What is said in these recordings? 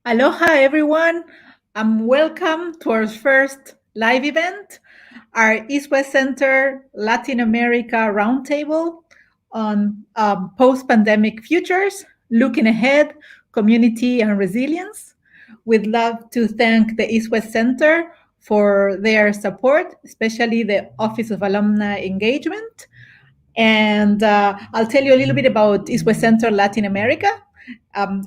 Aloha, everyone. Welcome to our first live event, our East-West Center Latin America Roundtable on post-pandemic futures, looking ahead, community and resilience. We'd love to thank the East-West Center for their support, especially the Office of Alumni Engagement. And I'll tell you a little bit about East-West Center Latin America.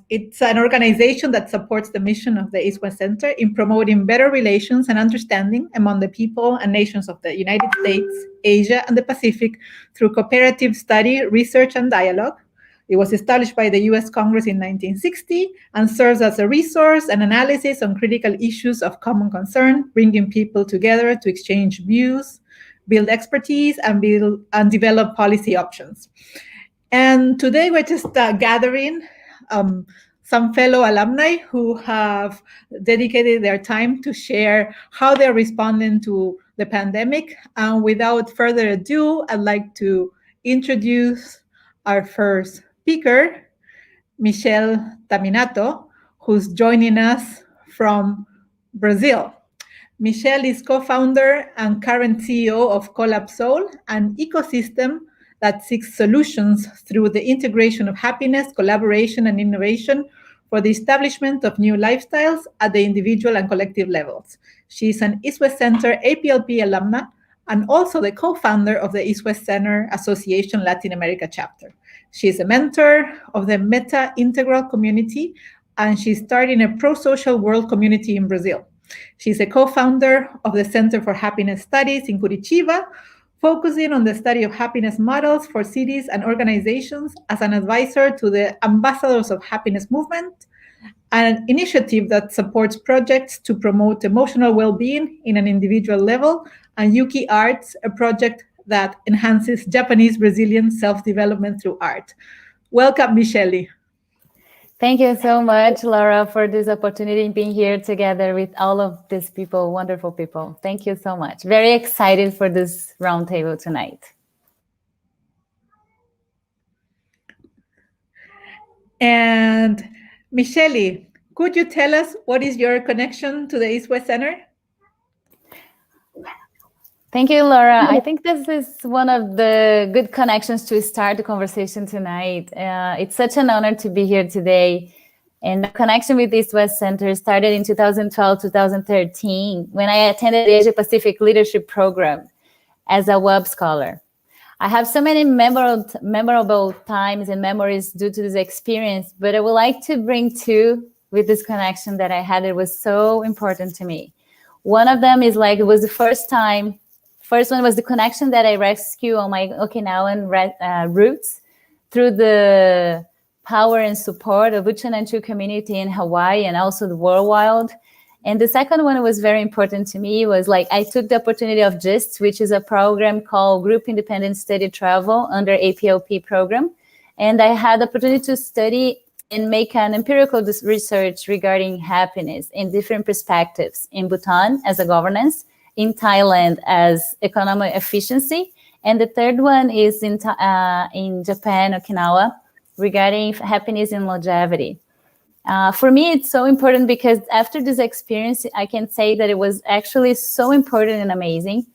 It's an organization that supports the mission of the East-West Center in promoting better relations and understanding among the people and nations of the United States, Asia, and the Pacific through cooperative study, research, and dialogue. It was established by the US Congress in 1960 and serves as a resource and analysis on critical issues of common concern, bringing people together to exchange views, build expertise, and develop policy options. And today we're just gathering some fellow alumni who have dedicated their time to share how they're responding to the pandemic. And without further ado, I'd like to introduce our first speaker, Michelle Taminato, who's joining us from Brazil. Michelle is co-founder and current CEO of Collapsol, an ecosystem that seeks solutions through the integration of happiness, collaboration, and innovation for the establishment of new lifestyles at the individual and collective levels. She is an East-West Center APLP alumna and also the co-founder of the East-West Center Association Latin America chapter. She is a mentor of the Meta Integral community, and she's starting a pro-social world community in Brazil. She's a co-founder of the Center for Happiness Studies in Curitiba, focusing on the study of happiness models for cities and organizations as an advisor to the Ambassadors of Happiness movement, an initiative that supports projects to promote emotional well-being in an individual level, and Yuki Arts, a project that enhances Japanese Brazilian self-development through art. Welcome, Michelle. Thank you so much, Laura, for this opportunity in being here together with all of these people, wonderful people. Thank you so much. Very excited for this roundtable tonight. And Michelle, could you tell us what is your connection to the East-West Center? Thank you, Laura. I think this is one of the good connections to start the conversation tonight. It's such an honor to be here today. And the connection with East-West Center started in 2012, 2013, when I attended the Asia Pacific Leadership Program as a web scholar. I have so many memorable times and memories due to this experience, but I would like to bring two with this connection that I had. It was so important to me. One of them is it was the first one was the connection that I rescued on my Okinawan roots through the power and support of Uchananchu community in Hawaii and also the worldwide. And the second one was very important to me was I took the opportunity of GIST, which is a program called Group Independent Study Travel under APLP program. And I had the opportunity to study and make an empirical research regarding happiness in different perspectives in Bhutan as a governance, in Thailand as economic efficiency, and the third one is in Japan, Okinawa, regarding happiness and longevity. For me, it's so important because after this experience, I can say that it was actually so important and amazing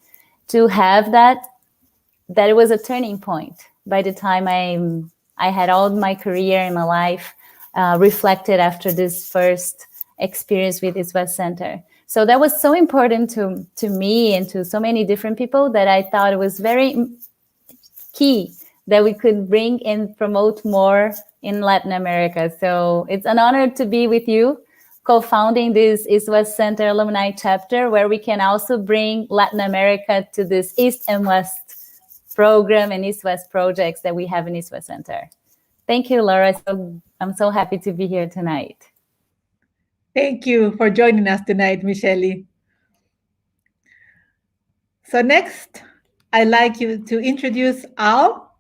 to have that it was a turning point by the time I had all my career and my life reflected after this first experience with East-West Center. So that was so important to me and to so many different people that I thought it was very key that we could bring and promote more in Latin America. So it's an honor to be with you, co-founding this East-West Center alumni chapter, where we can also bring Latin America to this East and West program and East-West projects that we have in East-West Center. Thank you, Laura. I'm so happy to be here tonight. Thank you for joining us tonight, Michelle. So next, I'd like you to introduce Al.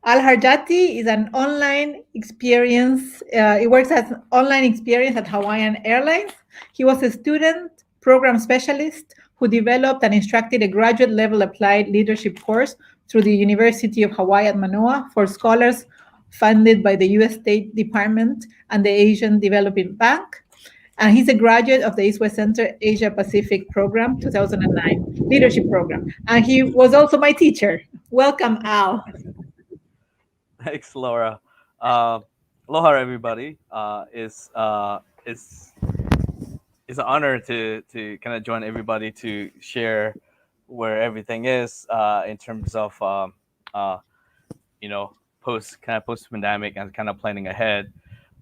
Al Harjati is an online experience. He works as an online experience at Hawaiian Airlines. He was a student program specialist who developed and instructed a graduate level applied leadership course through the University of Hawaii at Manoa for scholars funded by the U.S. State Department and the Asian Development Bank. And he's a graduate of the East West Center Asia Pacific Program, 2009, Leadership Program. And he was also my teacher. Welcome, Al. Thanks, Laura. Aloha, everybody. It's an honor to kind of join everybody to share where everything is in terms of uh, post pandemic and kind of planning ahead.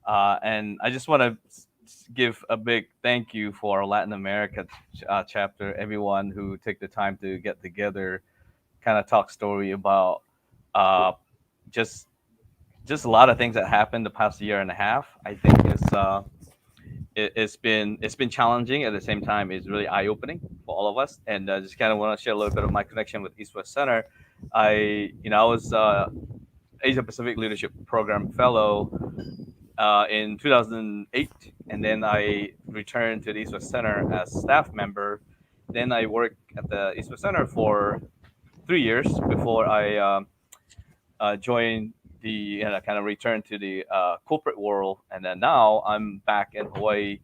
And I just want to give a big thank you for our Latin America chapter, everyone who took the time to get together, kind of talk story about uh, just a lot of things that happened the past year and a half. I think it's been challenging. At the same time, it's really eye opening for all of us. And just kind of want to share a little bit of my connection with East West Center. I was Asia Pacific Leadership Program Fellow in 2008, and then I returned to the East West Center as staff member. Then I worked at the East West Center for 3 years before I joined the kind of returned to the corporate world, and then now I'm back in Hawaii,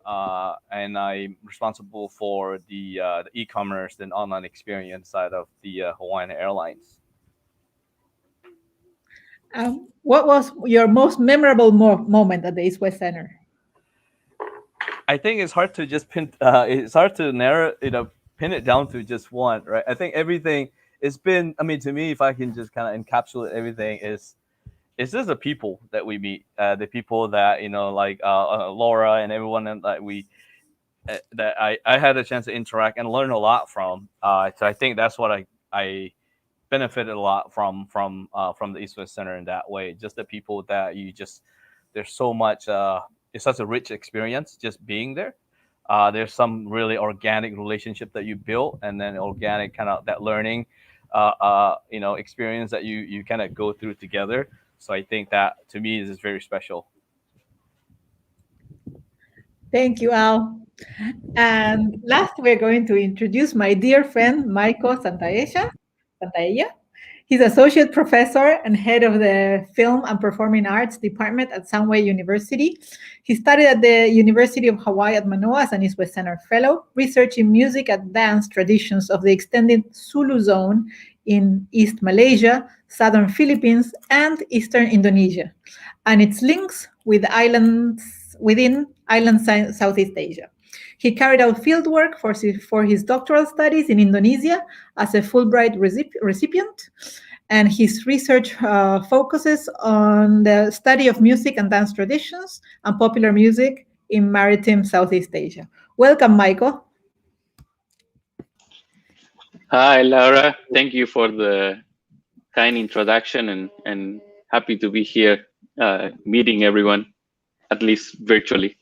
and I'm responsible for the e-commerce and online experience side of the Hawaiian Airlines. What was your most memorable moment at the East West Center? I think it's hard to just pin. It's hard to pin it down to just one, right? I think everything. It's been. I mean, to me, if I can just kind of encapsulate everything, it's just the people that we meet, the people that like Laura and everyone that I had a chance to interact and learn a lot from. So I think that's what I benefited a lot from the East West Center in that way. Just the people that there's so much. It's such a rich experience just being there. There's some really organic relationship that you build, and then organic kind of that learning, experience that you kind of go through together. So I think that to me is very special. Thank you, Al. And last, we're going to introduce my dear friend, Michael Santaya. He's associate professor and head of the Film and Performing Arts Department at Sunway University. He studied at the University of Hawaii at Manoa as an East West Center Fellow, researching music and dance traditions of the extended Sulu zone in East Malaysia, Southern Philippines, and Eastern Indonesia, and its links with within Southeast Asia. He carried out fieldwork for his doctoral studies in Indonesia as a Fulbright recipient, and his research focuses on the study of music and dance traditions and popular music in maritime Southeast Asia. Welcome, Michael. Hi, Laura. Thank you for the kind introduction, and happy to be here meeting everyone, at least virtually.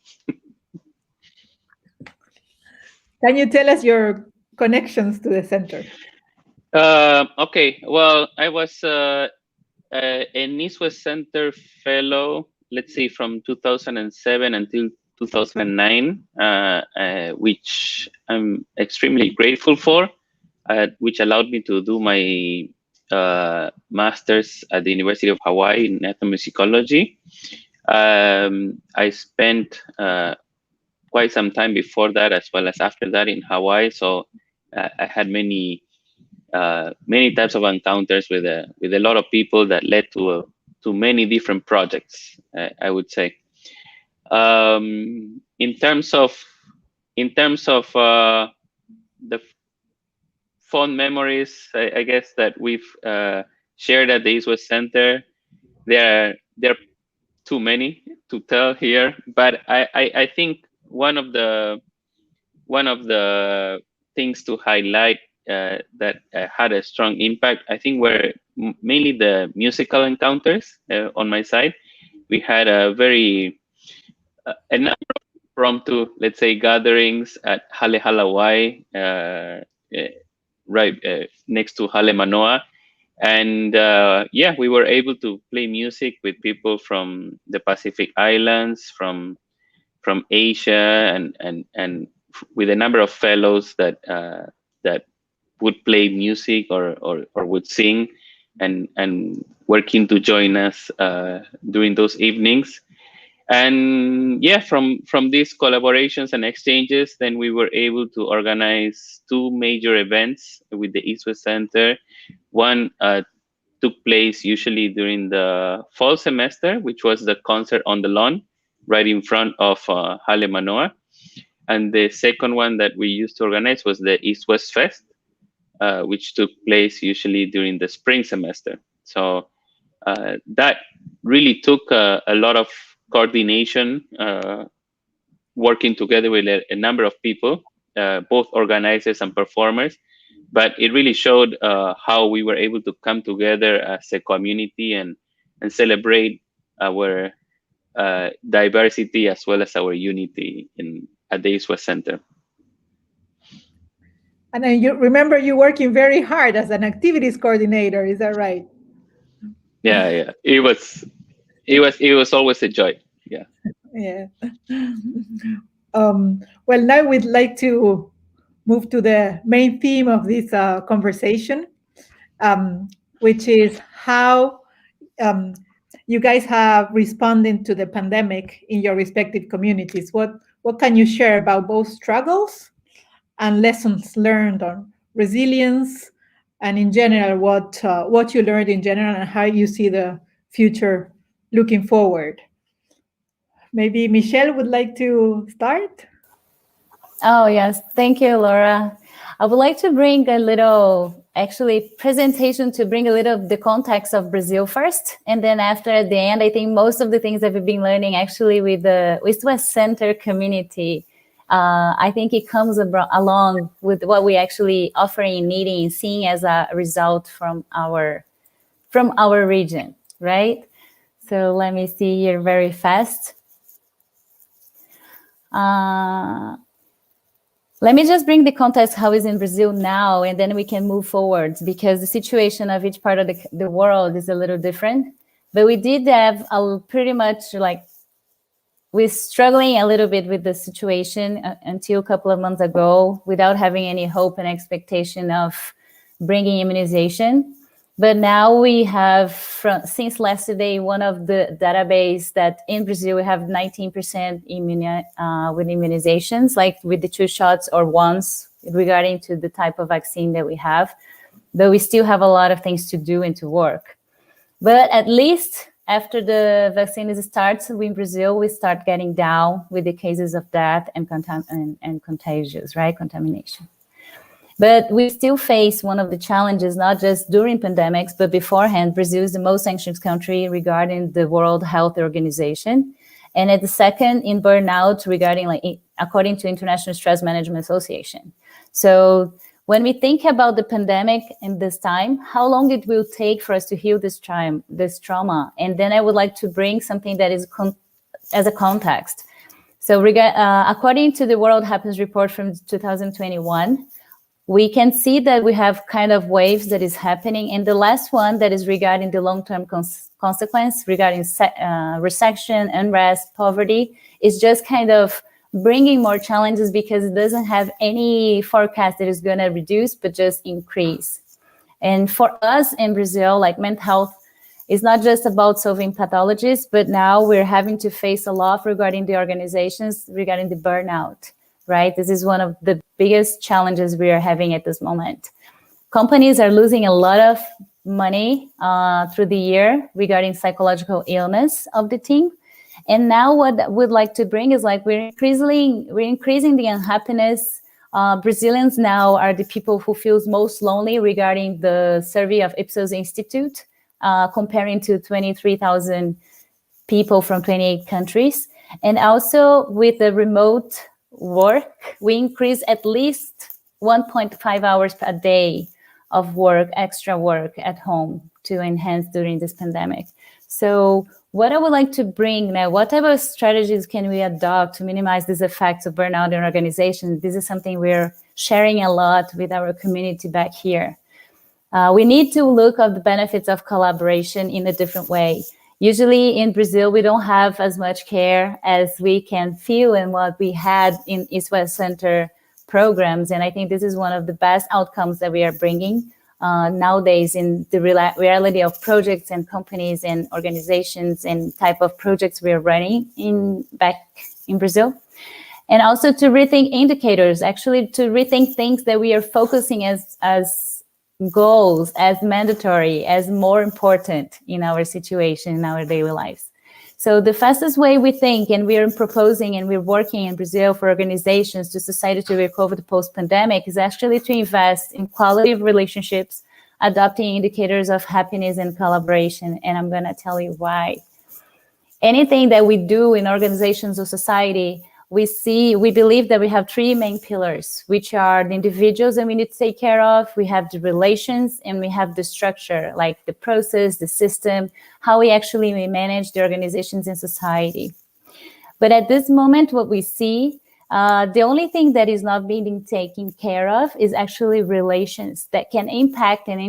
Can you tell us your connections to the center? Okay, well, I was an East West Center Fellow, let's see, from 2007 until 2009, which I'm extremely grateful for, which allowed me to do my master's at the University of Hawaii in ethnomusicology. I spent quite some time before that, as well as after that, in Hawaii. So I had many types of encounters with a lot of people that led to many different projects. I would say. In terms of the fond memories, I guess that we've shared at the East West Center, there are too many to tell here, but I think one of the things to highlight that had a strong impact, I think, were mainly the musical encounters on my side. We had a number of impromptu, let's say, gatherings at Hale Halawai, right next to Hale Manoa. And we were able to play music with people from the Pacific Islands, from Asia, and with a number of fellows that would play music or would sing, and were keen to join us during those evenings. And yeah, from these collaborations and exchanges, then we were able to organize two major events with the East West Center. One took place usually during the fall semester, which was the concert on the lawn right in front of Hale Manoa. And the second one that we used to organize was the East West Fest, which took place usually during the spring semester. So that really took a lot of coordination, working together with a number of people, both organizers and performers. But it really showed how we were able to come together as a community and celebrate our diversity as well as our unity at the East West Center. And then you remember you working very hard as an activities coordinator, is that right? Yeah. It was always a joy. Yeah. Yeah. Well, now we'd like to move to the main theme of this conversation, which is how you guys have responded to the pandemic in your respective communities. What can you share about both struggles and lessons learned on resilience, and in general, what you learned in general and how you see the future looking forward? Maybe Michelle would like to start. Oh, yes. Thank you, Laura. I would like to bring a little, presentation to bring a little of the context of Brazil first. And then after, at the end, I think most of the things that we've been learning actually with the East West Center community, I think it comes along with what we actually offering, needing, and seeing as a result from our region, right? So let me see here very fast. Let me just bring the context how is in Brazil now, and then we can move forward, because the situation of each part of the world is a little different. But we did have pretty much we're struggling a little bit with the situation until a couple of months ago, without having any hope and expectation of bringing immunization. But now we have, since last day, one of the database that in Brazil we have 19% with immunizations, like with the 2 shots or once, regarding to the type of vaccine that we have. Though we still have a lot of things to do and to work. But at least after the vaccine starts in Brazil, we start getting down with the cases of death and contagious, right? Contamination. But we still face one of the challenges, not just during pandemics, but beforehand. Brazil is the most anxious country regarding the World Health Organization. And at the second in burnout regarding, according to International Stress Management Association. So when we think about the pandemic in this time, how long it will take for us to heal this trauma. And then I would like to bring something that is as a context. So according to the World Happiness Report from 2021, we can see that we have kind of waves that is happening. And the last one that is regarding the long-term consequence regarding recession, unrest, poverty, is just kind of bringing more challenges, because it doesn't have any forecast that is going to reduce, but just increase. And for us in Brazil, mental health is not just about solving pathologies, but now we're having to face a lot regarding the organizations, regarding the burnout. Right? This is one of the biggest challenges we are having at this moment. Companies are losing a lot of money through the year regarding psychological illness of the team. And now what we'd like to bring is we're increasing the unhappiness. Brazilians now are the people who feels most lonely regarding the survey of Ipsos Institute, comparing to 23,000 people from 28 countries. And also with the remote work, we increase at least 1.5 hours per day of work, extra work at home to enhance during this pandemic. So what I would like to bring now, what type of strategies can we adopt to minimize these effects of burnout in organizations? This is something we're sharing a lot with our community back here. We need to look at the benefits of collaboration in a different way. Usually in Brazil, we don't have as much care as we can feel in what we had in East West Center programs. And I think this is one of the best outcomes that we are bringing. nowadays in the reality of projects and companies and organizations and type of projects we are running back in Brazil. And also to rethink indicators, actually to rethink things that we are focusing as goals, as mandatory, as more important in our situation, in our daily lives. So the fastest way we think, and we are proposing and we're working in Brazil for organizations to society to recover the post-pandemic, is actually to invest in quality of relationships, adopting indicators of happiness and collaboration. And I'm going to tell you why. Anything that we do in organizations or society, we believe that we have three main pillars, which are the individuals that we need to take care of, we have the relations, and we have the structure, like the process, the system, how we actually manage the organizations in society. But at this moment, what we see, the only thing that is not being taken care of is actually relations that can impact and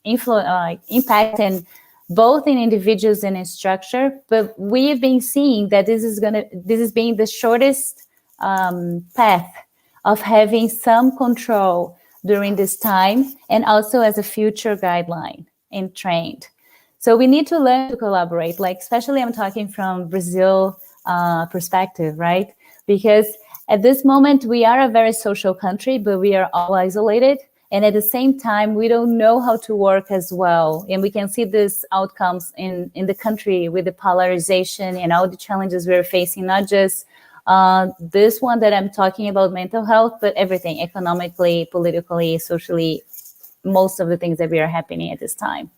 impact and both in individuals and in structure. But we've been seeing that this is being the shortest path of having some control during this time, and also as a future guideline and trend. So we need to learn to collaborate, like especially I'm talking from Brazil perspective, right? Because at this moment, we are a very social country, but we are all isolated. And at the same time, we don't know how to work as well. And we can see these outcomes in the country with the polarization and all the challenges we're facing, not just this one that I'm talking about, mental health, but everything, economically, politically, socially, most of the things that we are happening at this time.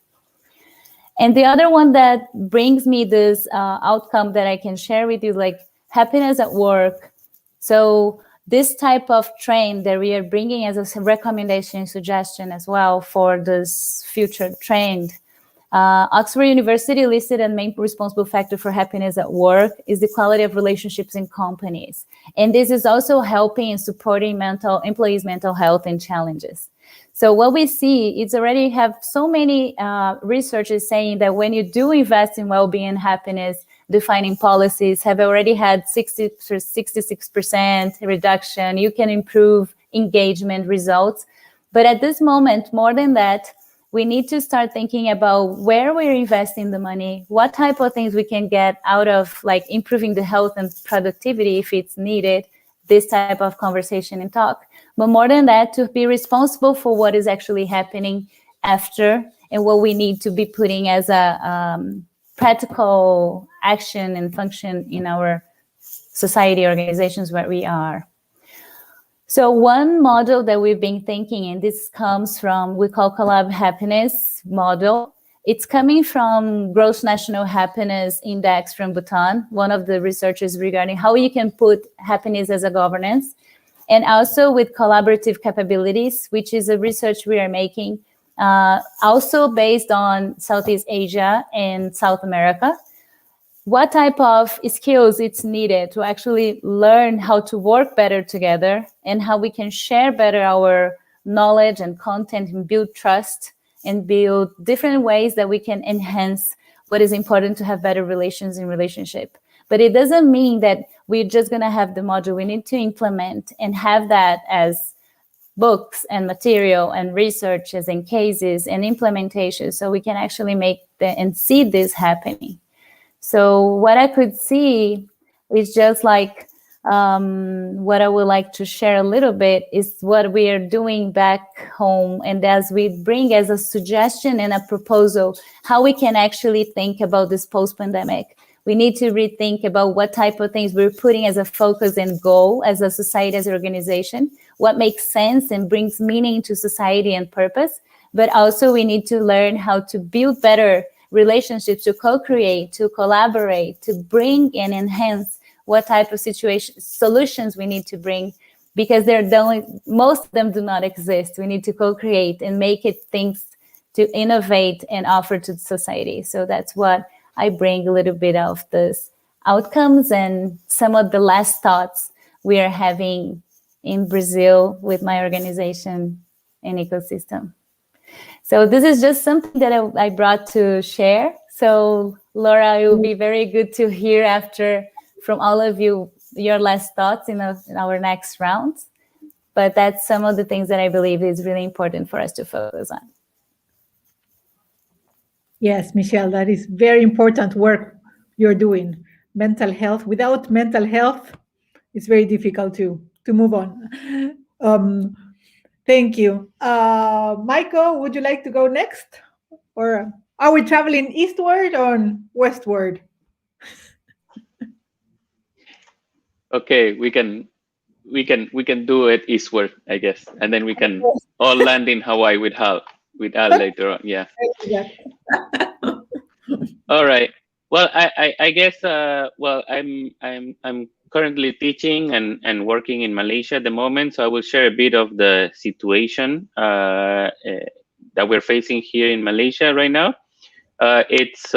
And the other one that brings me this outcome that I can share with you, like happiness at work. So this type of trend that we are bringing as a recommendation, suggestion as well for this future trend. Oxford University listed as main responsible factor for happiness at work is the quality of relationships in companies. And this is also helping and supporting employees' mental health and challenges. So what we see is already have so many researchers saying that when you do invest in well-being and happiness, defining policies have already had 66% reduction. You can improve engagement results. But at this moment, more than that, we need to start thinking about where we're investing the money, what type of things we can get out of like improving the health and productivity if it's needed, this type of conversation and talk. But more than that, to be responsible for what is actually happening after and what we need to be putting as a practical action and function in our society organizations where we are. So one model that we've been thinking, and this comes from, we call Collab Happiness model. It's coming from Gross National Happiness Index from Bhutan, one of the researchers regarding how you can put happiness as a governance, and also with collaborative capabilities, which is a research we are making, also based on Southeast Asia and South America. What type of skills it's needed to actually learn how to work better together and how we can share better our knowledge and content and build trust and build different ways that we can enhance what is important to have better relations in relationship. But it doesn't mean that we're just going to have the module. We need to implement and have that as books and material and researches and cases and implementation so we can actually make and see this happening. So what I could see is just like what I would like to share a little bit is what we are doing back home. And as we bring as a suggestion and a proposal, how we can actually think about this post-pandemic. We need to rethink about what type of things we're putting as a focus and goal as a society, as an organization, what makes sense and brings meaning to society and purpose. But also we need to learn how to build better relationships, to co-create, to collaborate, to bring and enhance what type of solutions we need to bring, because most of them do not exist. We need to co-create and make it things to innovate and offer to society. So that's what I bring a little bit of this outcomes and some of the last thoughts we are having in Brazil with my organization and ecosystem. So this is just something that I brought to share. So Laura, it will be very good to hear after from all of you your last thoughts in our next round. But that's some of the things that I believe is really important for us to focus on. Yes, Michelle, that is very important work you're doing. Mental health. Without mental health, it's very difficult to move on. Thank you. Michael, would you like to go next? Or are we traveling eastward or westward? Okay, we can do it eastward, I guess, and then we can all land in Hawaii with Al later on. Yeah. All right. Well, I guess well, I'm currently teaching and working in Malaysia at the moment, so I will share a bit of the situation that we're facing here in Malaysia right now. It's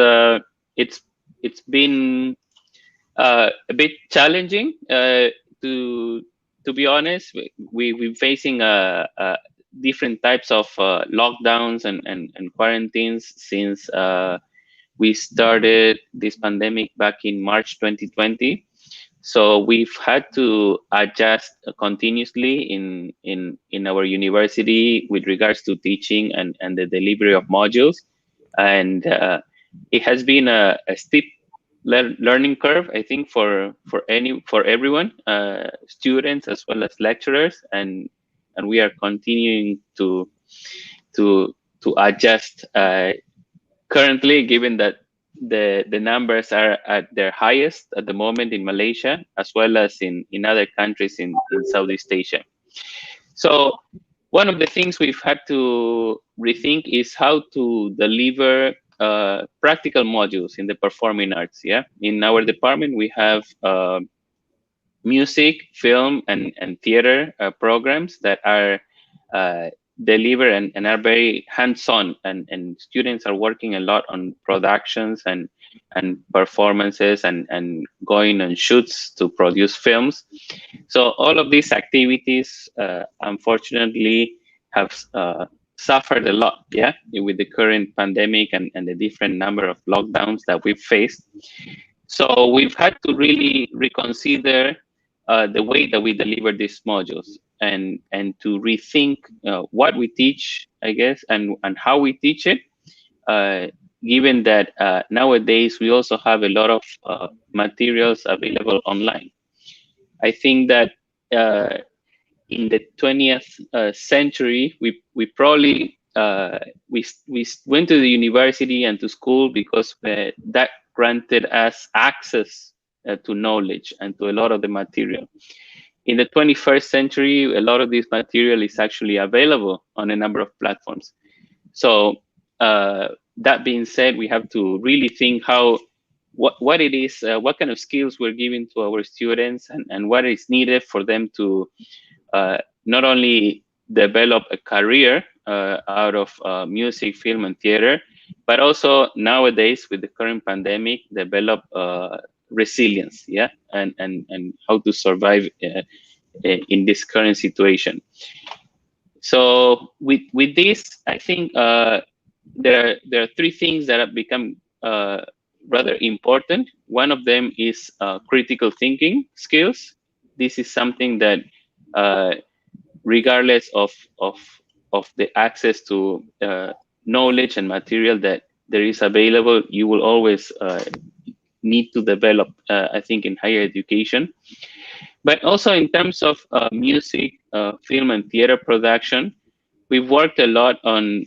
been a bit challenging to be honest. We've been facing different types of lockdowns and quarantines since we started this pandemic back in March 2020. So we've had to adjust continuously in our university with regards to teaching and the delivery of modules. And it has been a steep learning curve, I think, for everyone, students as well as lecturers, and we are continuing to adjust currently, given that the numbers are at their highest at the moment in Malaysia, as well as in other countries in Southeast Asia. So one of the things we've had to rethink is how to deliver practical modules in the performing arts. Yeah, in our department we have music, film, and theater programs that are delivered and are very hands-on, and students are working a lot on productions and performances and going on shoots to produce films. So all of these activities unfortunately have suffered a lot, yeah, with the current pandemic and the different number of lockdowns that we've faced. So we've had to really reconsider the way that we deliver these modules and to rethink what we teach, I guess, and how we teach it, given that nowadays we also have a lot of materials available online. I think that in the 20th century, we probably we went to the university and to school because that granted us access to knowledge and to a lot of the material. In the 21st century, a lot of this material is actually available on a number of platforms. So that being said, we have to really think what it is, what kind of skills we're giving to our students, and what is needed for them to not only develop a career out of music, film, and theater, but also nowadays with the current pandemic, develop resilience, yeah, and how to survive in this current situation. So with this, I think there are three things that have become rather important. One of them is critical thinking skills. This is something that regardless of the access to knowledge and material that there is available, you will always need to develop, I think, in higher education. But also in terms of music, film, and theater production, we've worked a lot on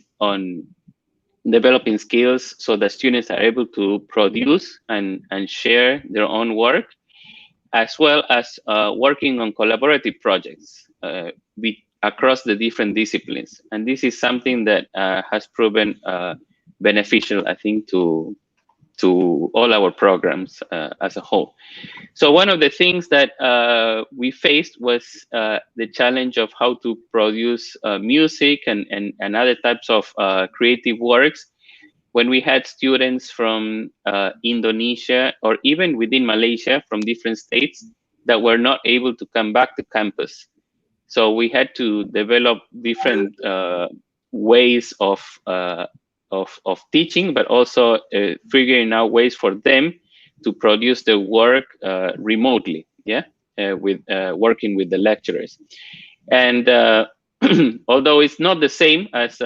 developing skills so that students are able to produce and share their own work, as well as working on collaborative projects across the different disciplines. And this is something that has proven beneficial, I think, to all our programs as a whole. So one of the things that we faced was the challenge of how to produce music and other types of creative works when we had students from Indonesia or even within Malaysia from different states that were not able to come back to campus. So we had to develop different ways of teaching, but also figuring out ways for them to produce the work remotely, yeah, with working with the lecturers. And although it's not the same as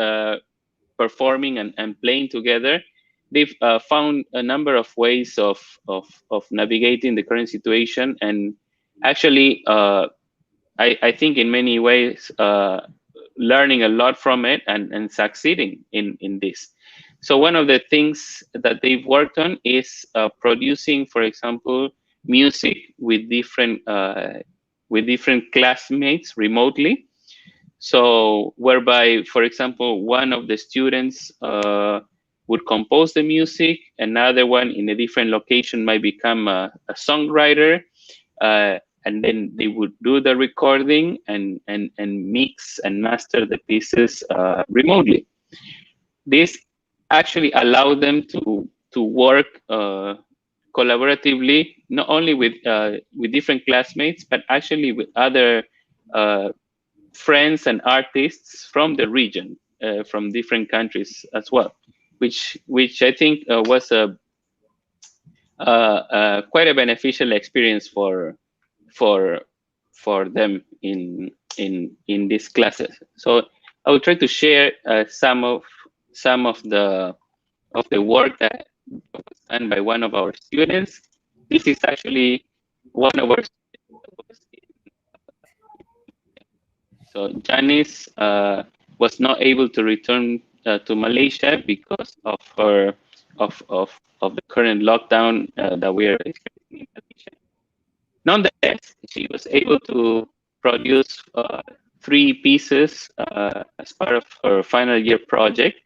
performing and playing together, they've found a number of ways of navigating the current situation, and actually, I think in many ways, learning a lot from it and succeeding in this. So one of the things that they've worked on is producing, for example, music with different classmates remotely. So whereby, for example, one of the students would compose the music, another one in a different location might become a songwriter, and then they would do the recording and mix and master the pieces remotely. This actually allowed them to work collaboratively, not only with different classmates, but actually with other friends and artists from the region, from different countries as well, which I think was quite a beneficial experience for them in these classes. So I will try to share some of the work that was done by one of our students. This is actually one of our students. So Janice was not able to return to Malaysia because of her of the current lockdown that we are experiencing in Malaysia. Nonetheless, she was able to produce 3 pieces as part of her final year project.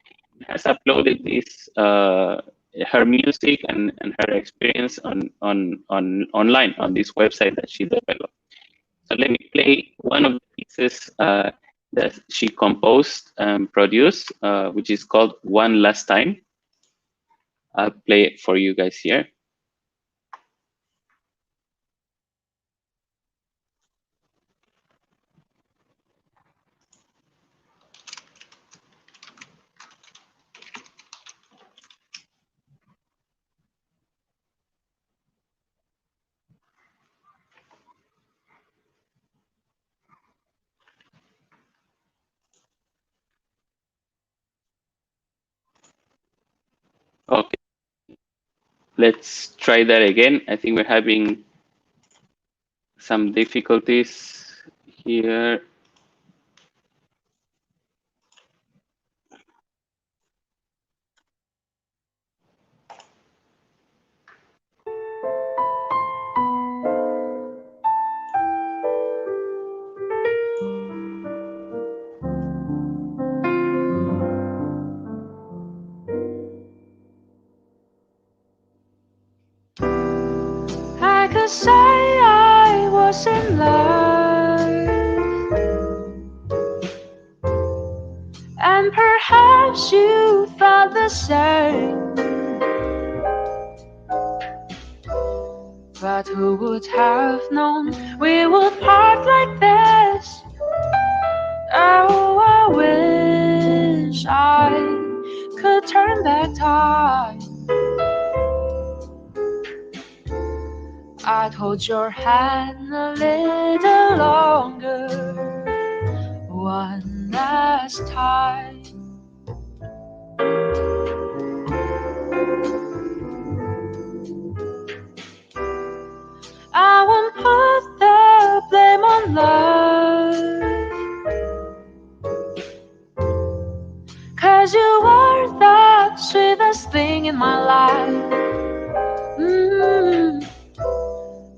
Has uploaded this her music and her experience on online on this website that she developed. So let me play one of the pieces that she composed and produced, which is called One Last Time. I'll play it for you guys here. Okay, let's try that again. I think we're having some difficulties here. I could say I was in love, and perhaps you felt the same. But who would have known we would part like this? Oh, I wish I could turn back time. I'd hold your hand a little longer, one last time. I won't put the blame on love, 'cause you are the sweetest thing in my life.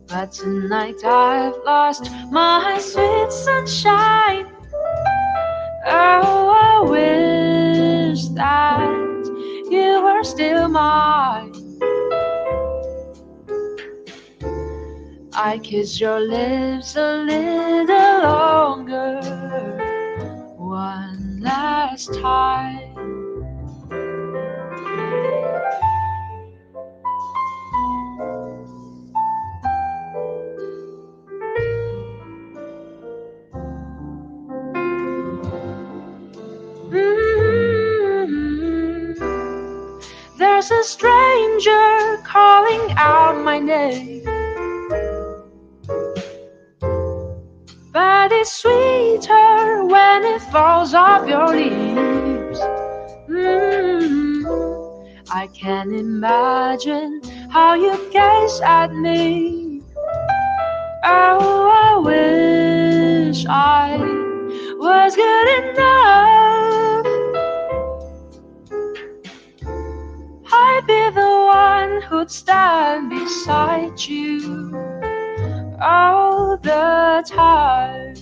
But tonight I've lost my sweet sunshine. Oh, I wish that you were still mine. I kiss your lips a little longer, one last time. There's a stranger calling out my name, but it's sweeter when it falls off your lips. I can imagine how you gaze at me. Oh, I wish I was good enough. I'd be the one who'd stand beside you all the time.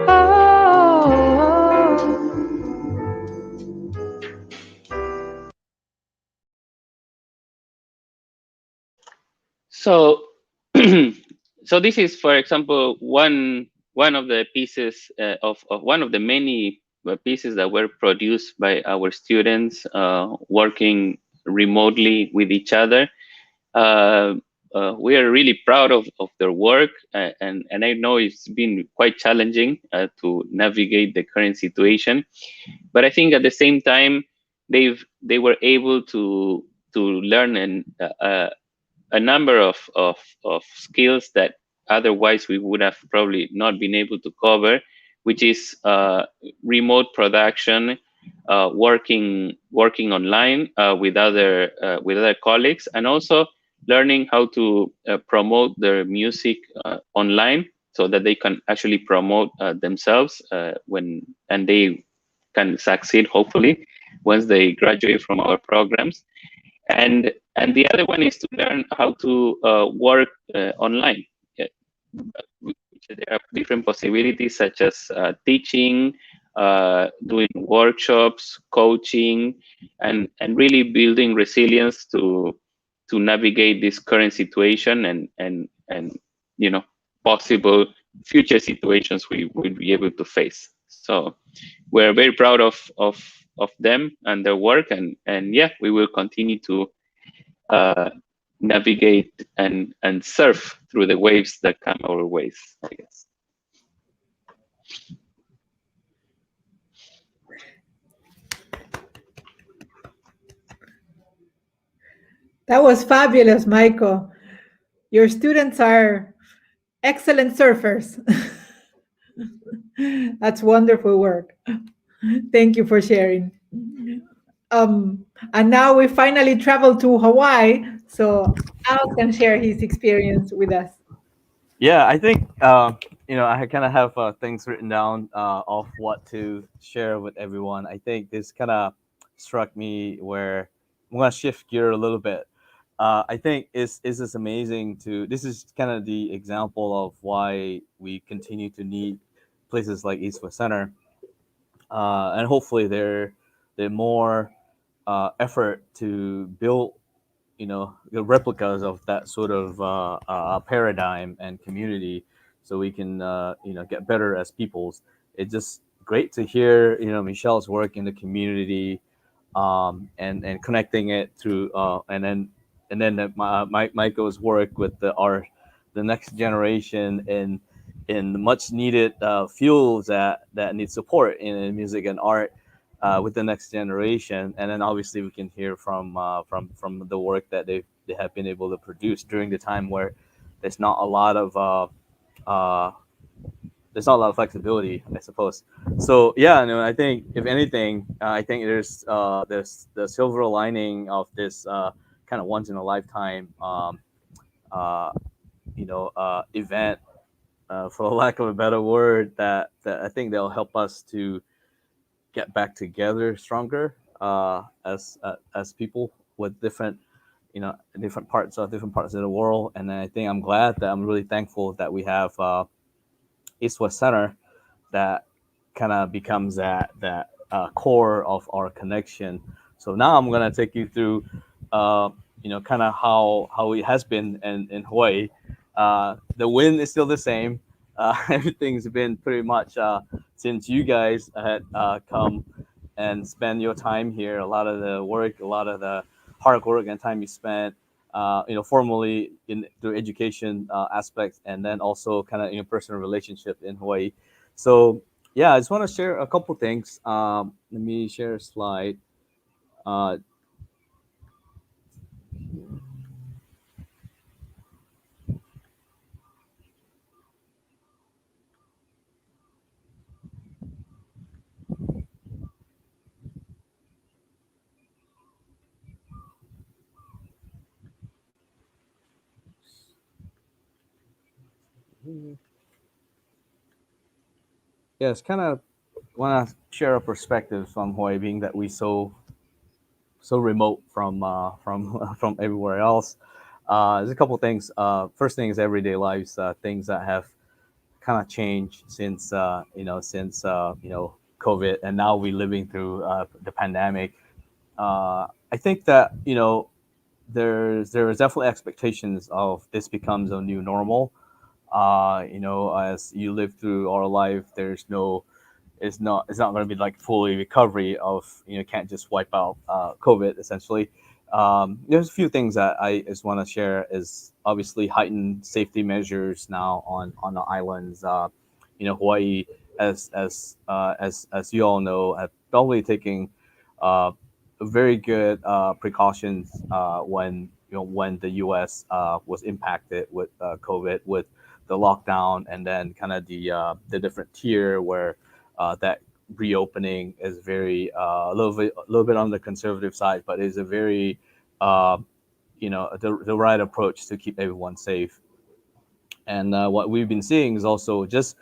Oh. So, so this is, for example, one of the pieces of one of the many pieces that were produced by our students working remotely with each other. We are really proud of their work, and I know it's been quite challenging to navigate the current situation. But I think at the same time, they were able to learn a number of skills that otherwise we would have probably not been able to cover, which is remote production, working online with other colleagues, and also learning how to promote their music online so that they can actually promote themselves and they can succeed, hopefully, once they graduate from our programs. And the other one is to learn how to work online. Yeah. There are different possibilities such as teaching, doing workshops, coaching, and really building resilience to navigate this current situation and possible future situations we will be able to face. So we're very proud of them and their work, and yeah, we will continue to navigate and surf through the waves that come our ways, I guess. That was fabulous, Michael. Your students are excellent surfers. That's wonderful work. Thank you for sharing. And now we finally traveled to Hawaii, so Al can share his experience with us. Yeah, I think I kind of have things written down of what to share with everyone. I think this kind of struck me where I'm gonna shift gear a little bit. I think is this amazing to this is kind of the example of why we continue to need places like East West Center, and hopefully they're more effort to build the replicas of that sort of paradigm and community, so we can get better as peoples. It's just great to hear Michelle's work in the community, and connecting it through and then Michael's work with the next generation in much needed fields that need support in music and art, with the next generation. And then obviously we can hear from the work that they have been able to produce during the time where there's not a lot of uh, there's not a lot of flexibility, I suppose. So yeah, I think if anything, I think there's the silver lining of this kind of once in a lifetime uh, event, for lack of a better word, that I think they'll help us to get back together stronger, as people with different different parts of the world. And I think I'm really thankful that we have East West Center that kind of becomes that core of our connection. So now I'm gonna take you through, kind of how it has been in Hawaii. The wind is still the same. Everything's been pretty much since you guys had come and spend your time here. A lot of the work, a lot of the hard work and time you spent, formally in through education aspects, and then also kind of personal relationship in Hawaii. So yeah, I just want to share a couple things. Let me share a slide. Uh, Yeah, it's kind of want to share a perspective from Hawaii, being that we so remote from from everywhere else. There's a couple things. First thing is everyday lives, things that have kind of changed since COVID, and now we're living through the pandemic. I think that there is definitely expectations of this becomes a new normal. As you live through our life, it's not going to be like fully recovery of can't just wipe out COVID essentially. There's a few things that I just want to share is obviously heightened safety measures now on the islands. Hawaii, as you all know, have probably taking uh, very good precautions when the U.S. Was impacted with COVID, with the lockdown, and then kind of the different tier where that reopening is very a little bit on the conservative side, but is a very uh, the right approach to keep everyone safe. And what we've been seeing is also just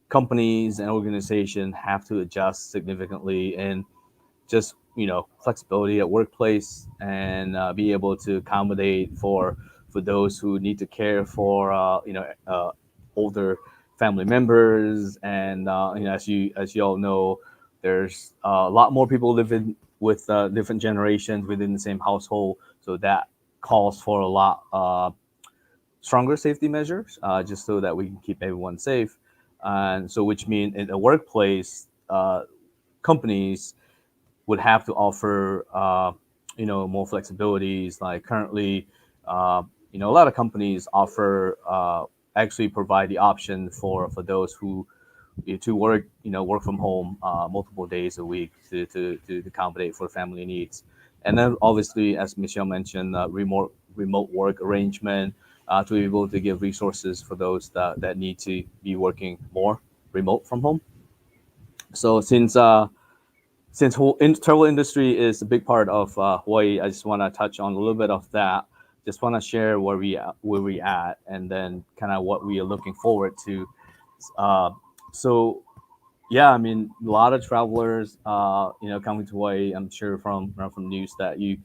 companies and organizations have to adjust significantly in just flexibility at workplace, and be able to accommodate for those who need to care for older family members. And as you all know, there's a lot more people living with different generations within the same household, so that calls for a lot stronger safety measures, just so that we can keep everyone safe. And so which means in a workplace, companies would have to offer more flexibilities. Like currently, a lot of companies offer actually provide the option for those who to work from home multiple days a week to accommodate for family needs. And then obviously, as Michelle mentioned, remote work arrangement, to be able to give resources for those that need to be working more remote from home. So since travel industry is a big part of Hawaii, I just want to touch on a little bit of that. Just want to share where we at, and then kind of what we are looking forward to. Uh, so yeah, I mean, a lot of travelers, coming to Hawaii. I'm sure from news that you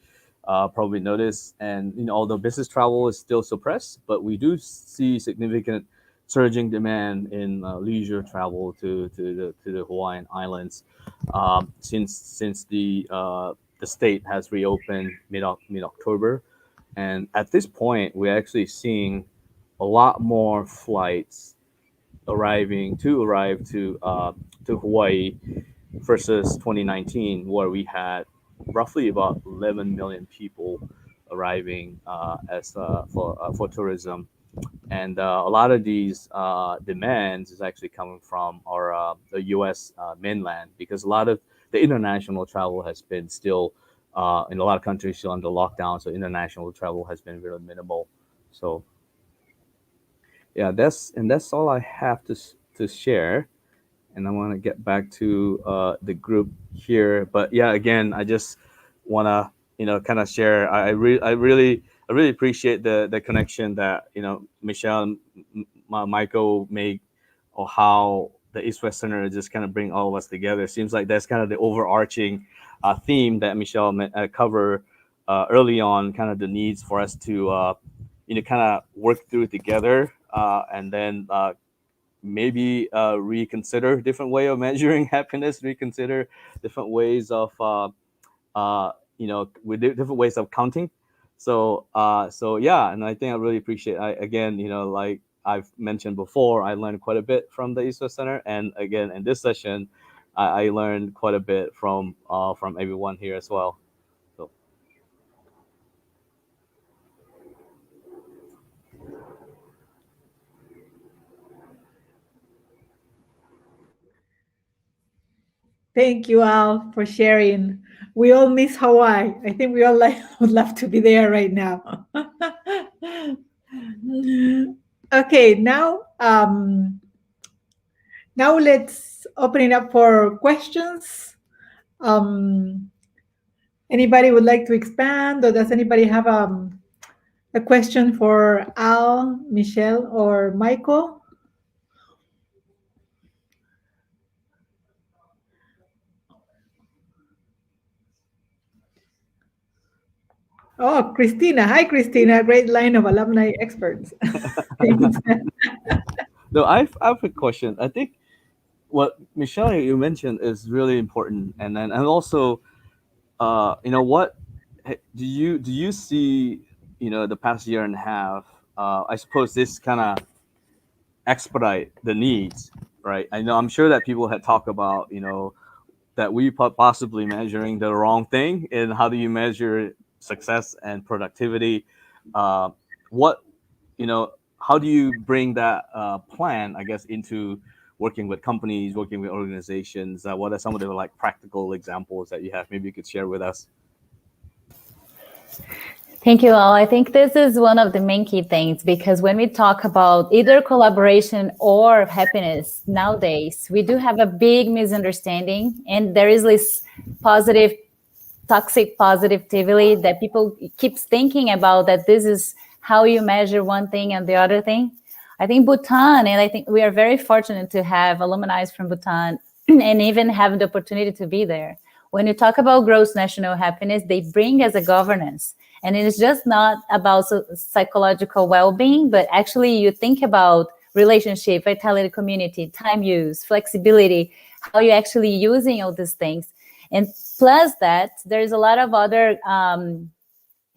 probably noticed. And although business travel is still suppressed, but we do see significant surging demand in leisure travel to the Hawaiian Islands, since the state has reopened mid October. And at this point, we're actually seeing a lot more flights arrive to Hawaii versus 2019, where we had roughly about 11 million people arriving as for tourism. And a lot of these demands is actually coming from the U.S. Mainland, because a lot of the international travel has been still in a lot of countries still under lockdown, so international travel has been really minimal. So yeah, that's all I have to share. And I want to get back to the group here. But yeah, again, I just want to kind of share. I really appreciate the connection that Michelle and Michael made, or how the East West Center just kind of bring all of us together. It seems like that's kind of the overarching theme that Michelle covered early on, kind of the needs for us to kind of work through together, and then maybe reconsider different way of measuring happiness, reconsider different ways of with different ways of counting. So yeah, and I think I really appreciate. Again, like I've mentioned before, I learned quite a bit from the East West Center, and again in this session, I learned quite a bit from everyone here as well. So Thank you, Al, for sharing. We all miss Hawaii. I think we all would love to be there right now. Okay, now let's open it up for questions. Anybody would like to expand, or does anybody have a question for Al, Michelle, or Michael? Oh, Cristina. Hi, Cristina. Great line of alumni experts. Thanks. No, I have a question. I think what Michelle you mentioned is really important, and also, what do you see, the past year and a half? I suppose this kind of expedite the needs, right? I know I'm sure that people had talked about, that we possibly measuring the wrong thing, and how do you measure success and productivity? What how do you bring that plan, I guess, into working with companies, working with organizations? What are some of the like practical examples that you have? Maybe you could share with us. Thank you all. I think this is one of the main key things, because when we talk about either collaboration or happiness nowadays, we do have a big misunderstanding, and there is this toxic positivity that people keeps thinking about, that this is how you measure one thing and the other thing. I think Bhutan, and I think we are very fortunate to have alumni from Bhutan and even have the opportunity to be there. When you talk about gross national happiness, they bring as a governance. And it is just not about psychological well-being, but actually you think about relationship, vitality, community, time use, flexibility, how you're actually using all these things. And plus that, there's a lot of other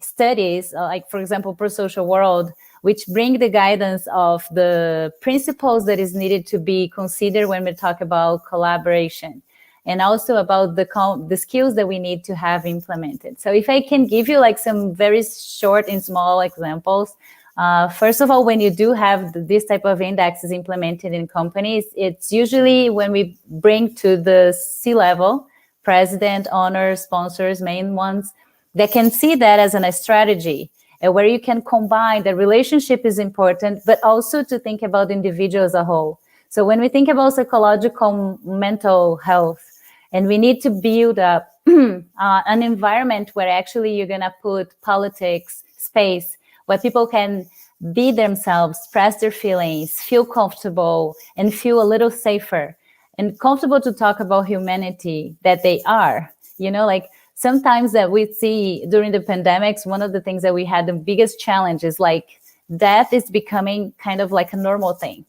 studies, like, for example, pro-social world, which bring the guidance of the principles that is needed to be considered when we talk about collaboration, and also about the skills that we need to have implemented. So if I can give you like some very short and small examples, first of all, when you do have this type of indexes implemented in companies, it's usually when we bring to the C-level, president, owners, sponsors, main ones, that can see that as a strategy, where you can combine the relationship is important, but also to think about the individual as a whole. So when we think about psychological mental health, and we need to build up an environment where actually you're going to put politics, space, where people can be themselves, express their feelings, feel comfortable, and feel a little safer, and comfortable to talk about humanity that they are. Like sometimes that we see during the pandemics, one of the things that we had the biggest challenge is like death is becoming kind of like a normal thing.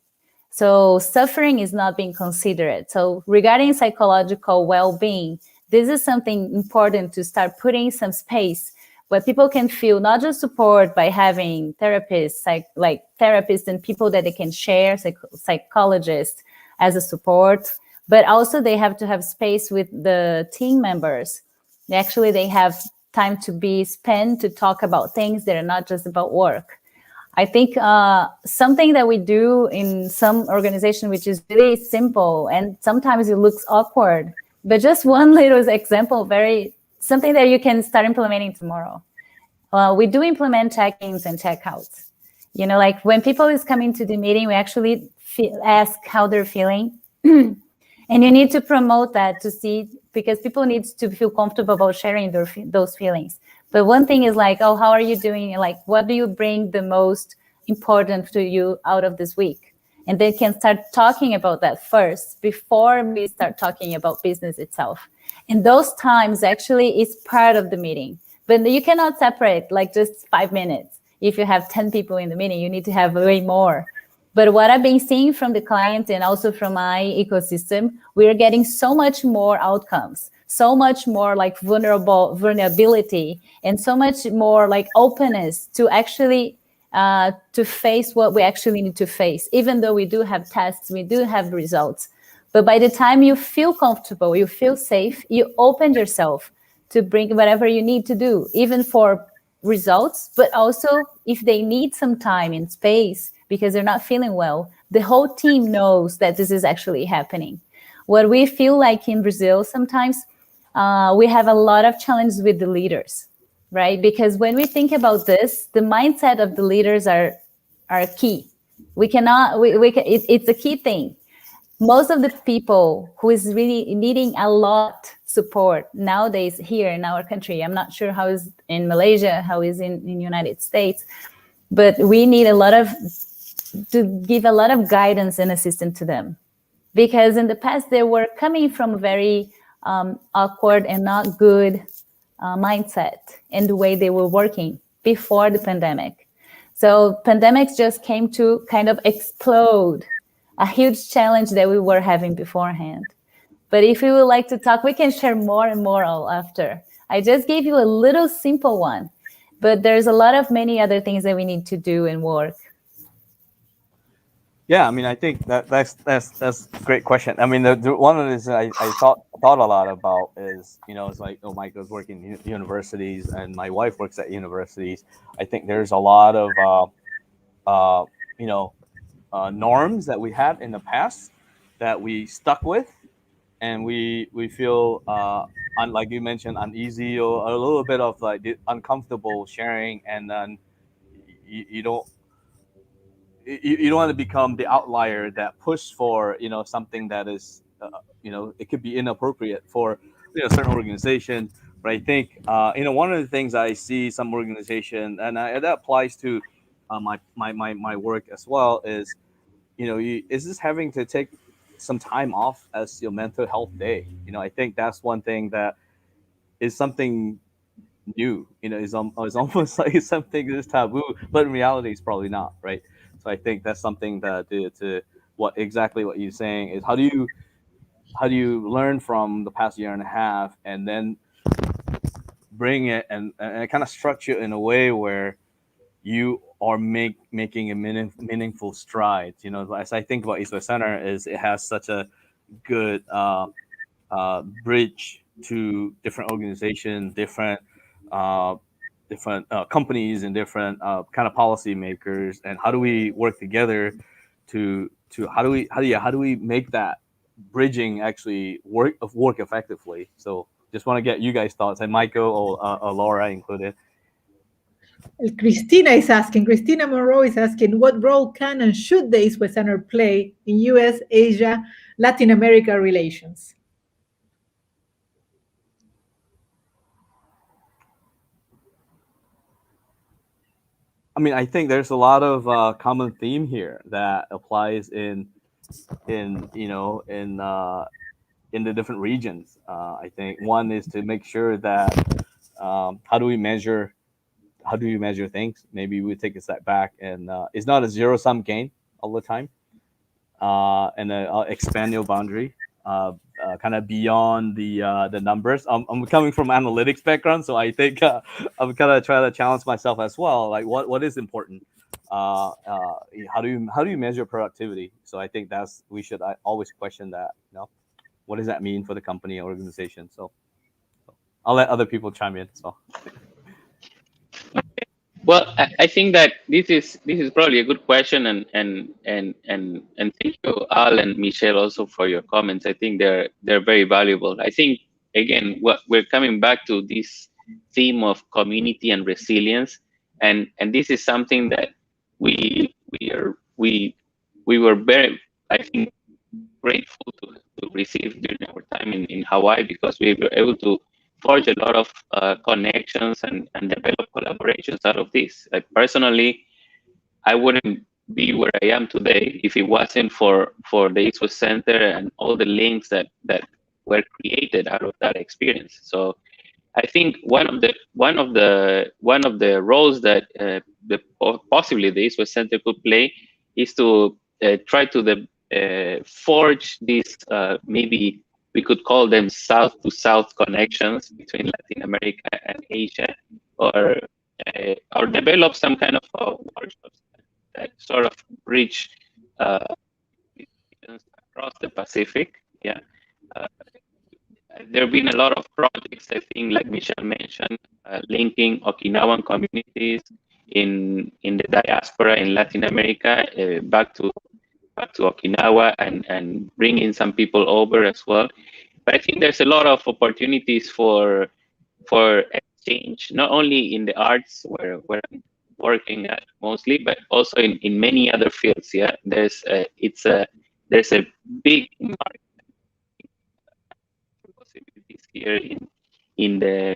So suffering is not being considered. So regarding psychological well-being, this is something important to start putting some space where people can feel not just support by having therapists, like therapists and people that they can share, psychologists as a support, but also they have to have space with the team members. They have time to be spent to talk about things that are not just about work. I think something that we do in some organization, which is really simple, and sometimes it looks awkward, but just one little example, something that you can start implementing tomorrow. We do implement check-ins and check-outs. Like when people is coming to the meeting, we actually ask how they're feeling. And you need to promote that to see, because people need to feel comfortable about sharing those feelings. But one thing is like, oh, how are you doing? Like, what do you bring the most important to you out of this week? And they can start talking about that first before we start talking about business itself. And those times actually is part of the meeting. But you cannot separate like just 5 minutes. If you have 10 people in the meeting, you need to have way more. But what I've been seeing from the clients and also from my ecosystem, we're getting so much more outcomes, so much more like vulnerability, and so much more like openness to actually to face what we actually need to face. Even though we do have tests, we do have results. But by the time you feel comfortable, you feel safe, you open yourself to bring whatever you need to do, even for results, but also if they need some time and space because they're not feeling well, the whole team knows that this is actually happening. What we feel like in Brazil sometimes, we have a lot of challenges with the leaders, right? Because when we think about this, the mindset of the leaders are key. It's a key thing. Most of the people who is really needing a lot support nowadays here in our country, I'm not sure how is in Malaysia, how is in United States, but we need to give a lot of guidance and assistance to them. Because in the past, they were coming from very awkward and not good mindset and the way they were working before the pandemic. So pandemics just came to kind of explode a huge challenge that we were having beforehand. But if you would like to talk, we can share more and more all after. I just gave you a little simple one, but there's a lot of many other things that we need to do and work. Yeah, I mean, I think that's a great question. I mean, the one of the things I thought a lot about is, you know, it's like, oh, Michael's working in universities and my wife works at universities. I think there's a lot of you know, norms that we had in the past that we stuck with, and we feel like you mentioned, uneasy or a little bit of like uncomfortable sharing, and then you don't you don't want to become the outlier that push for, you know, something that is you know, it could be inappropriate for, you know, certain organization. But I think you know, one of the things I see some organization, and that applies to my work as well, is, you know, is this having to take some time off as your mental health day. You know, I think that's one thing that is something new. You know, it's almost like something that's taboo, but in reality, it's probably not, right? So I think that's something that to what exactly what you're saying is, how do you learn from the past year and a half, and then bring it and kind of structure it in a way where you are making a meaningful strides. You know, as I think about East West Center, is it has such a good bridge to different organizations, uh, different companies, and different kind of policymakers. And how do we work together to how do we make that bridging actually work effectively? So just want to get you guys' thoughts, and Michael or Laura included. Cristina Monroe is asking, what role can and should the East West Center play in U.S., Asia, Latin America relations? I mean, I think there's a lot of common theme here that applies in you know, in the different regions. I think one is to make sure that how do we measure things? Maybe we take a step back, and it's not a zero sum game all the time, and expand your boundary. Kind of beyond the numbers. I'm coming from analytics background, so I think I'm kind of trying to challenge myself as well. Like, what is important? How do you measure productivity? So I think we should always question that. You know, what does that mean for the company or organization? So I'll let other people chime in. So. Well, I think that this is probably a good question, and thank you, Al and Michelle, also for your comments. I think they're very valuable. I think, again, what we're coming back to this theme of community and resilience, and this is something that we were very, I think, grateful to receive during our time in Hawaii, because we were able to forge a lot of connections and develop collaborations out of this. Like, personally, I wouldn't be where I am today if it wasn't for the East West Center and all the links that were created out of that experience. So I think one of the roles that possibly the East West Center could play is to try to forge these maybe we could call them south to south connections between Latin America and Asia, or develop some kind of workshops that sort of bridge across the Pacific. Yeah. There have been a lot of projects, I think, like Michelle mentioned, linking Okinawan communities in the diaspora in Latin America back to Okinawa, and bringing some people over as well. But I think there's a lot of opportunities for exchange, not only in the arts where I'm working at mostly, but also in many other fields. Yeah, there's a big market possibilities here in the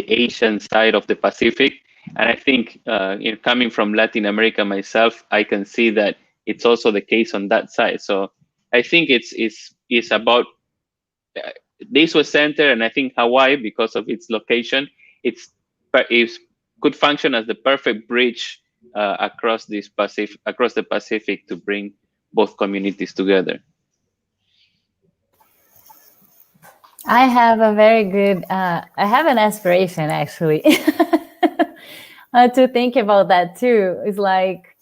Asian side of the Pacific. And I think, coming from Latin America myself, I can see that it's also the case on that side. So I think it's about the East West Center, and I think Hawaii, because of its location, it could function as the perfect bridge across the Pacific to bring both communities together. I have a very good, I have an aspiration actually to think about that too. It's like,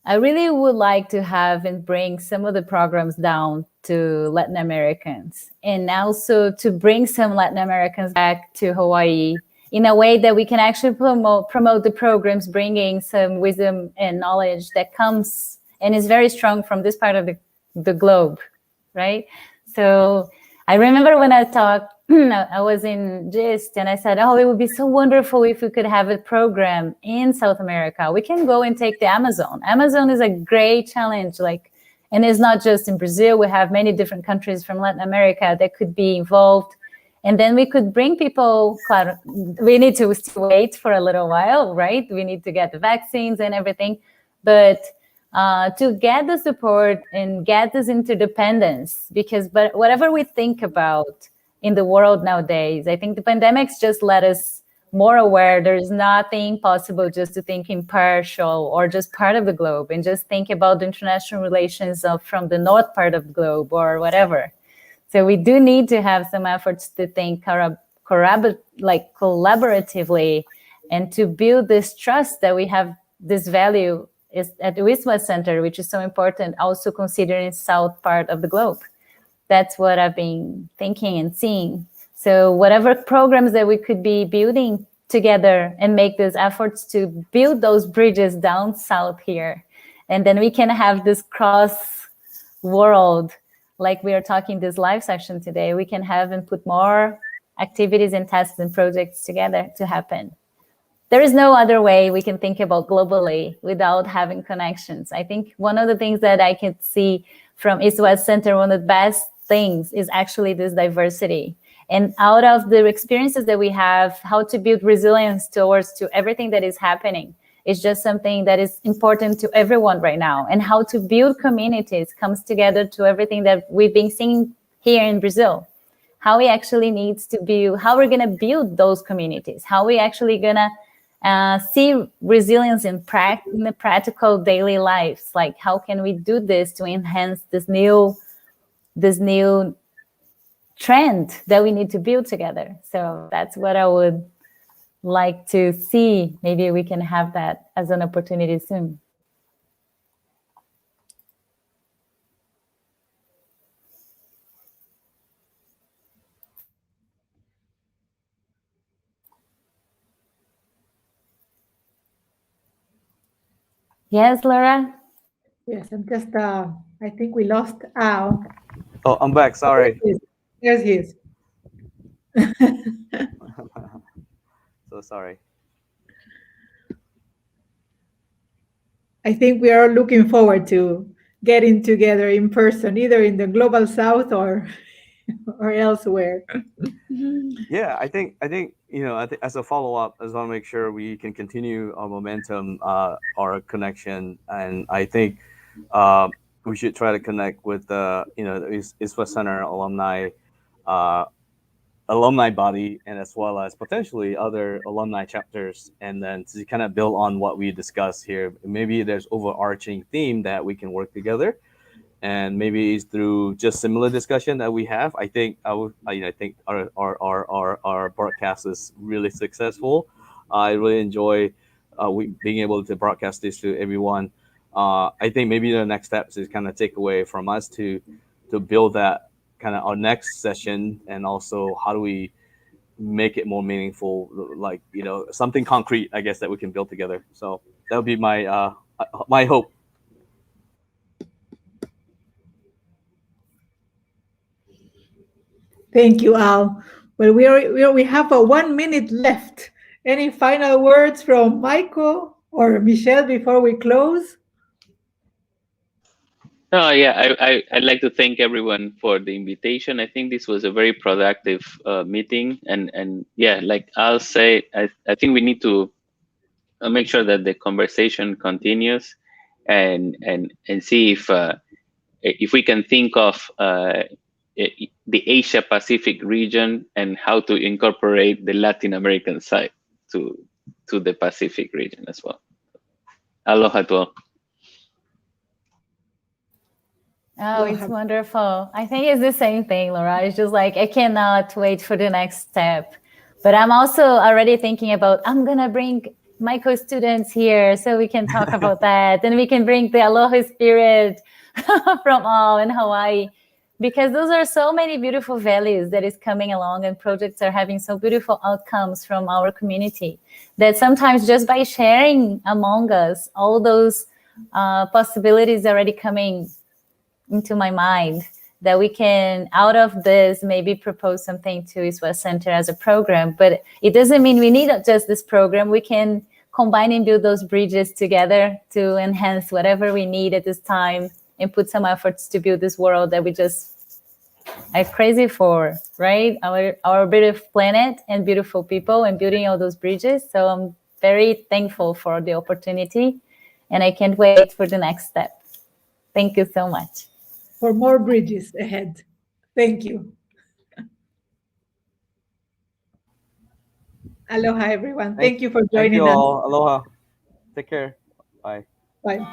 I really would like to have and bring some of the programs down to Latin Americans, and also to bring some Latin Americans back to Hawaii in a way that we can actually promote the programs, bringing some wisdom and knowledge that comes and is very strong from this part of the globe, right? So I remember when I talked, I was in GIST and I said, oh, it would be so wonderful if we could have a program in South America. We can go and take the Amazon. Amazon is a great challenge, and it's not just in Brazil. We have many different countries from Latin America that could be involved. And then we could bring people, we need to still wait for a little while, right? We need to get the vaccines and everything. But to get the support and get this interdependence, but whatever we think about in the world nowadays, I think the pandemics just let us more aware there's nothing possible just to think impartial or just part of the globe and just think about the international relations from the north part of the globe or whatever. So we do need to have some efforts to think collaboratively and to build this trust that we have this value is at the WISWA Center, which is so important, also considering south part of the globe. That's what I've been thinking and seeing. So whatever programs that we could be building together and make these efforts to build those bridges down south here. And then we can have this cross world, like we are talking this live section today, we can have and put more activities and tasks and projects together to happen. There is no other way we can think about globally without having connections. I think one of the things that I can see from East-West Center, one of the best things is actually this diversity. And out of the experiences that we have, how to build resilience to everything that is happening is just something that is important to everyone right now. And how to build communities comes together to everything that we've been seeing here in Brazil. How we actually needs to build, how we're gonna build those communities, how we actually gonna see resilience in the practical daily lives. Like, how can we do this to enhance this new trend that we need to build together? So that's what I would like to see. Maybe we can have that as an opportunity soon. Yes, Laura? Yes, I'm just, I think we lost Al. Oh, I'm back. Sorry. There's his. So sorry. I think we are looking forward to getting together in person, either in the global south or elsewhere. Yeah, I think as a follow-up, I just want to make sure we can continue our momentum, our connection, and I think we should try to connect with the ISWA Center alumni body, and as well as potentially other alumni chapters, and then to kind of build on what we discussed here. Maybe there's overarching theme that we can work together, and maybe it's through just similar discussion that we have. I think our broadcast is really successful. I really enjoy being able to broadcast this to everyone. I think maybe the next steps is kind of take away from us to build that kind of our next session, and also how do we make it more meaningful, like something concrete, I guess, that we can build together. So that would be my my hope. Thank you, Al. Well, we have 1 minute left. Any final words from Michael or Michelle before we close? Yeah, I'd like to thank everyone for the invitation. I think this was a very productive meeting, and yeah, like I'll say, I think we need to make sure that the conversation continues, and see if we can think of the Asia Pacific region and how to incorporate the Latin American side to the Pacific region as well. Aloha to all. Oh, it's wonderful. I think it's the same thing, Laura. It's just like, I cannot wait for the next step. But I'm also already thinking about, I'm going to bring my co-students here so we can talk about that. And we can bring the Aloha spirit from all in Hawaii. Because those are so many beautiful values that is coming along, and projects are having so beautiful outcomes from our community that sometimes just by sharing among us, all those possibilities already coming into my mind, that we can, out of this, maybe propose something to East West Center as a program. But it doesn't mean we need just this program. We can combine and build those bridges together to enhance whatever we need at this time and put some efforts to build this world that we just are crazy for, right? Our beautiful planet and beautiful people, and building all those bridges. So I'm very thankful for the opportunity, and I can't wait for the next step. Thank you so much. For more bridges ahead. Thank you. Aloha, everyone. Thank you for joining Thank you us. all. Aloha. Take care. Bye. Bye.